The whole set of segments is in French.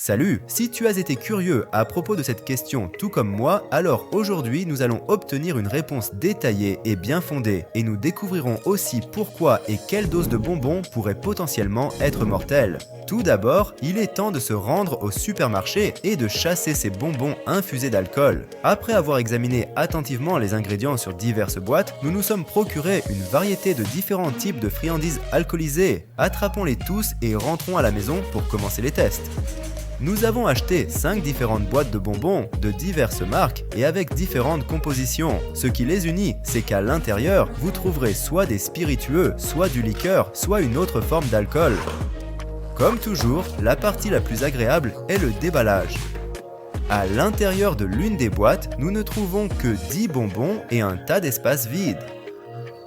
Salut! Si tu as été curieux à propos de cette question tout comme moi, alors aujourd'hui nous allons obtenir une réponse détaillée et bien fondée, et nous découvrirons aussi pourquoi et quelle dose de bonbons pourrait potentiellement être mortelle. Tout d'abord, il est temps de se rendre au supermarché et de chasser ces bonbons infusés d'alcool. Après avoir examiné attentivement les ingrédients sur diverses boîtes, nous nous sommes procuré une variété de différents types de friandises alcoolisées. Attrapons-les tous et rentrons à la maison pour commencer les tests. Nous avons acheté 5 différentes boîtes de bonbons de diverses marques et avec différentes compositions. Ce qui les unit, c'est qu'à l'intérieur, vous trouverez soit des spiritueux, soit du liqueur, soit une autre forme d'alcool. Comme toujours, la partie la plus agréable est le déballage. À l'intérieur de l'une des boîtes, nous ne trouvons que 10 bonbons et un tas d'espace vide.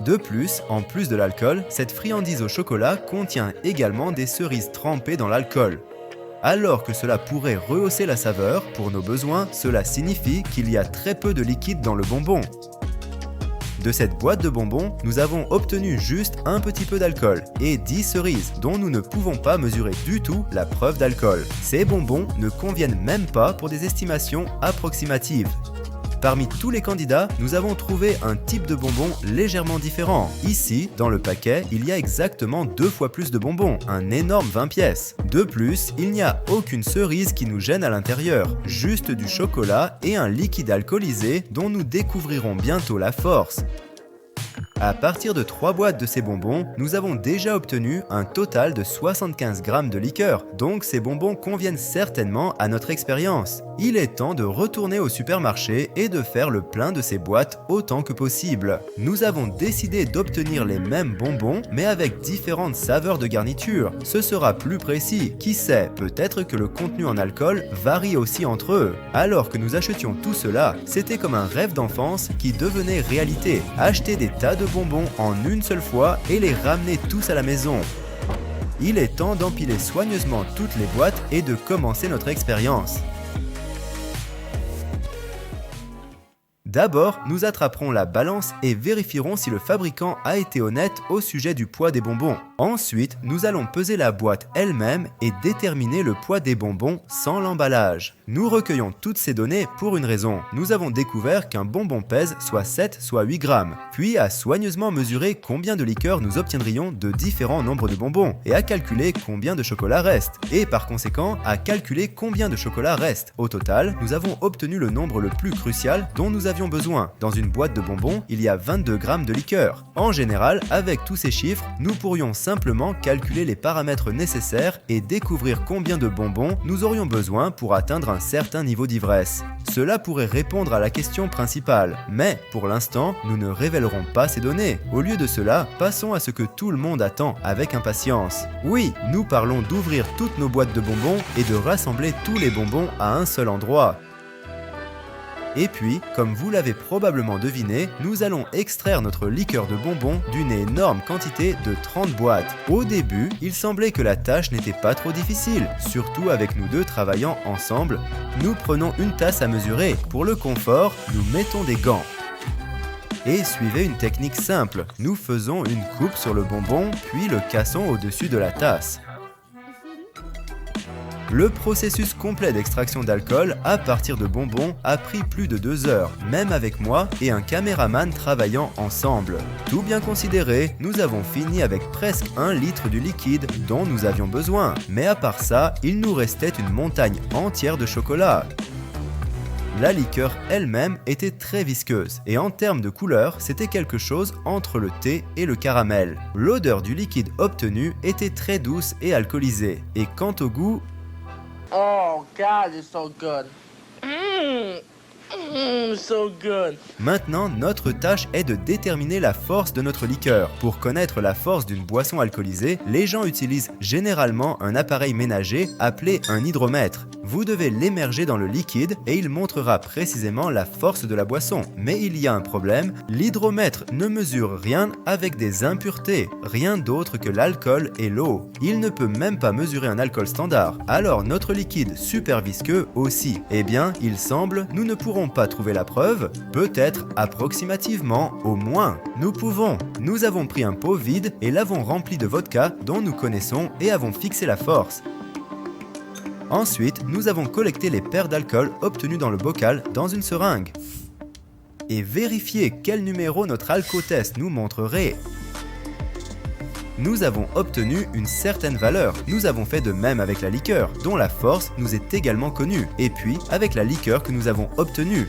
De plus, en plus de l'alcool, cette friandise au chocolat contient également des cerises trempées dans l'alcool. Alors que cela pourrait rehausser la saveur, pour nos besoins, cela signifie qu'il y a très peu de liquide dans le bonbon. De cette boîte de bonbons, nous avons obtenu juste un petit peu d'alcool et 10 cerises dont nous ne pouvons pas mesurer du tout la preuve d'alcool. Ces bonbons ne conviennent même pas pour des estimations approximatives. Parmi tous les candidats, nous avons trouvé un type de bonbon légèrement différent. Ici, dans le paquet, il y a exactement 2 fois plus de bonbons, un énorme 20 pièces. De plus, il n'y a aucune cerise qui nous gêne à l'intérieur, juste du chocolat et un liquide alcoolisé dont nous découvrirons bientôt la force. À partir de 3 boîtes de ces bonbons, nous avons déjà obtenu un total de 75 grammes de liqueur, donc ces bonbons conviennent certainement à notre expérience. Il est temps de retourner au supermarché et de faire le plein de ces boîtes autant que possible. Nous avons décidé d'obtenir les mêmes bonbons, mais avec différentes saveurs de garniture. Ce sera plus précis. Qui sait, peut-être que le contenu en alcool varie aussi entre eux. Alors que nous achetions tout cela, c'était comme un rêve d'enfance qui devenait réalité. Acheter des tas de bonbons en une seule fois et les ramener tous à la maison. Il est temps d'empiler soigneusement toutes les boîtes et de commencer notre expérience. D'abord, nous attraperons la balance et vérifierons si le fabricant a été honnête au sujet du poids des bonbons. Ensuite, nous allons peser la boîte elle-même et déterminer le poids des bonbons sans l'emballage. Nous recueillons toutes ces données pour une raison. Nous avons découvert qu'un bonbon pèse soit 7 soit 8 grammes, puis à soigneusement mesurer combien de liqueur nous obtiendrions de différents nombres de bonbons et à calculer combien de chocolat reste. Et par conséquent, à calculer combien de chocolat reste. Au total, nous avons obtenu le nombre le plus crucial dont nous avions besoin. Dans une boîte de bonbons, il y a 22 grammes de liqueur. En général, avec tous ces chiffres, nous pourrions simplement calculer les paramètres nécessaires et découvrir combien de bonbons nous aurions besoin pour atteindre un certain niveau d'ivresse. Cela pourrait répondre à la question principale, mais pour l'instant, nous ne révélerons pas ces données. Au lieu de cela, passons à ce que tout le monde attend avec impatience. Oui, nous parlons d'ouvrir toutes nos boîtes de bonbons et de rassembler tous les bonbons à un seul endroit. Et puis, comme vous l'avez probablement deviné, nous allons extraire notre liqueur de bonbons d'une énorme quantité de 30 boîtes. Au début, il semblait que la tâche n'était pas trop difficile, surtout avec nous deux travaillant ensemble. Nous prenons une tasse à mesurer. Pour le confort, nous mettons des gants. Et suivez une technique simple. Nous faisons une coupe sur le bonbon, puis le cassons au-dessus de la tasse. Le processus complet d'extraction d'alcool à partir de bonbons a pris plus de 2 heures, même avec moi et un caméraman travaillant ensemble. Tout bien considéré, nous avons fini avec presque 1 litre du liquide dont nous avions besoin. Mais à part ça, il nous restait une montagne entière de chocolat. La liqueur elle-même était très visqueuse et en termes de couleur, c'était quelque chose entre le thé et le caramel. L'odeur du liquide obtenu était très douce et alcoolisée. Et quant au goût, oh God, it's so good. So good. Maintenant, notre tâche est de déterminer la force de notre liqueur. Pour connaître la force d'une boisson alcoolisée, les gens utilisent généralement un appareil ménager appelé un hydromètre. Vous devez l'émerger dans le liquide et il montrera précisément la force de la boisson. Mais il y a un problème, l'hydromètre ne mesure rien avec des impuretés, rien d'autre que l'alcool et l'eau. Il ne peut même pas mesurer un alcool standard. Alors notre liquide super visqueux aussi. Eh bien, il semble, nous ne pourrons pas trouver la preuve, peut-être approximativement, au moins. Nous pouvons. Nous avons pris un pot vide et l'avons rempli de vodka dont nous connaissons et avons fixé la force. Ensuite, nous avons collecté les paires d'alcool obtenues dans le bocal dans une seringue. Et vérifier quel numéro notre alcotest nous montrerait. Nous avons obtenu une certaine valeur. Nous avons fait de même avec la liqueur, dont la force nous est également connue, et puis avec la liqueur que nous avons obtenue.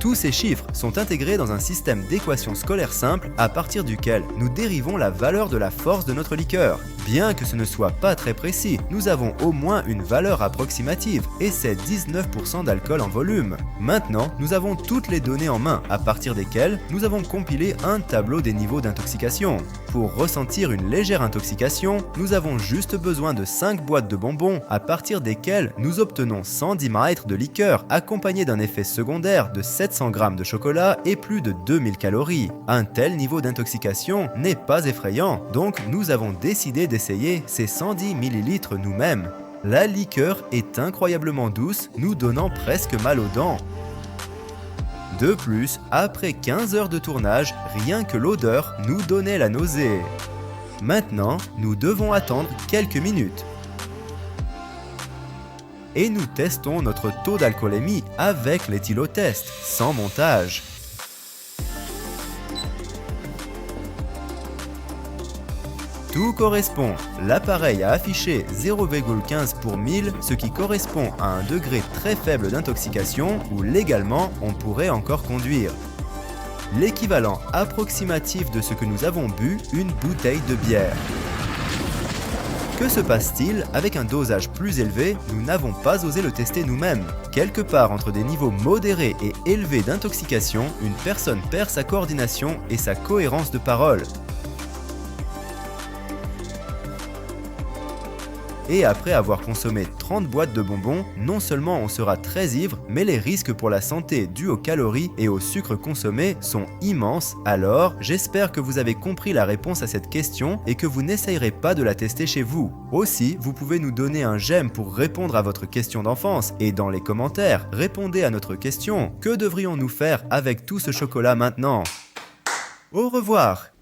Tous ces chiffres sont intégrés dans un système d'équations scolaires simples à partir duquel nous dérivons la valeur de la force de notre liqueur. Bien que ce ne soit pas très précis, nous avons au moins une valeur approximative, et c'est 19% d'alcool en volume. Maintenant, nous avons toutes les données en main, à partir desquelles nous avons compilé un tableau des niveaux d'intoxication. Pour ressentir une légère intoxication, nous avons juste besoin de 5 boîtes de bonbons, à partir desquelles nous obtenons 110 ml de liqueur, accompagné d'un effet secondaire de 700 g de chocolat et plus de 2000 calories. Un tel niveau d'intoxication n'est pas effrayant, donc nous avons décidé d'essayer ces 110 ml nous-mêmes. La liqueur est incroyablement douce, nous donnant presque mal aux dents. De plus, après 15 heures de tournage, rien que l'odeur nous donnait la nausée. Maintenant, nous devons attendre quelques minutes. Et nous testons notre taux d'alcoolémie avec l'éthylotest, sans montage. Tout correspond. L'appareil a affiché 0,15 pour 1000, ce qui correspond à un degré très faible d'intoxication où légalement on pourrait encore conduire. L'équivalent approximatif de ce que nous avons bu, une bouteille de bière. Que se passe-t-il avec un dosage plus élevé? Nous n'avons pas osé le tester nous-mêmes. Quelque part entre des niveaux modérés et élevés d'intoxication, une personne perd sa coordination et sa cohérence de parole. Et après avoir consommé 30 boîtes de bonbons, non seulement on sera très ivre, mais les risques pour la santé dus aux calories et au sucre consommé sont immenses. Alors, j'espère que vous avez compris la réponse à cette question et que vous n'essayerez pas de la tester chez vous. Aussi, vous pouvez nous donner un j'aime pour répondre à votre question d'enfance et dans les commentaires, répondez à notre question. Que devrions-nous faire avec tout ce chocolat maintenant? Au revoir!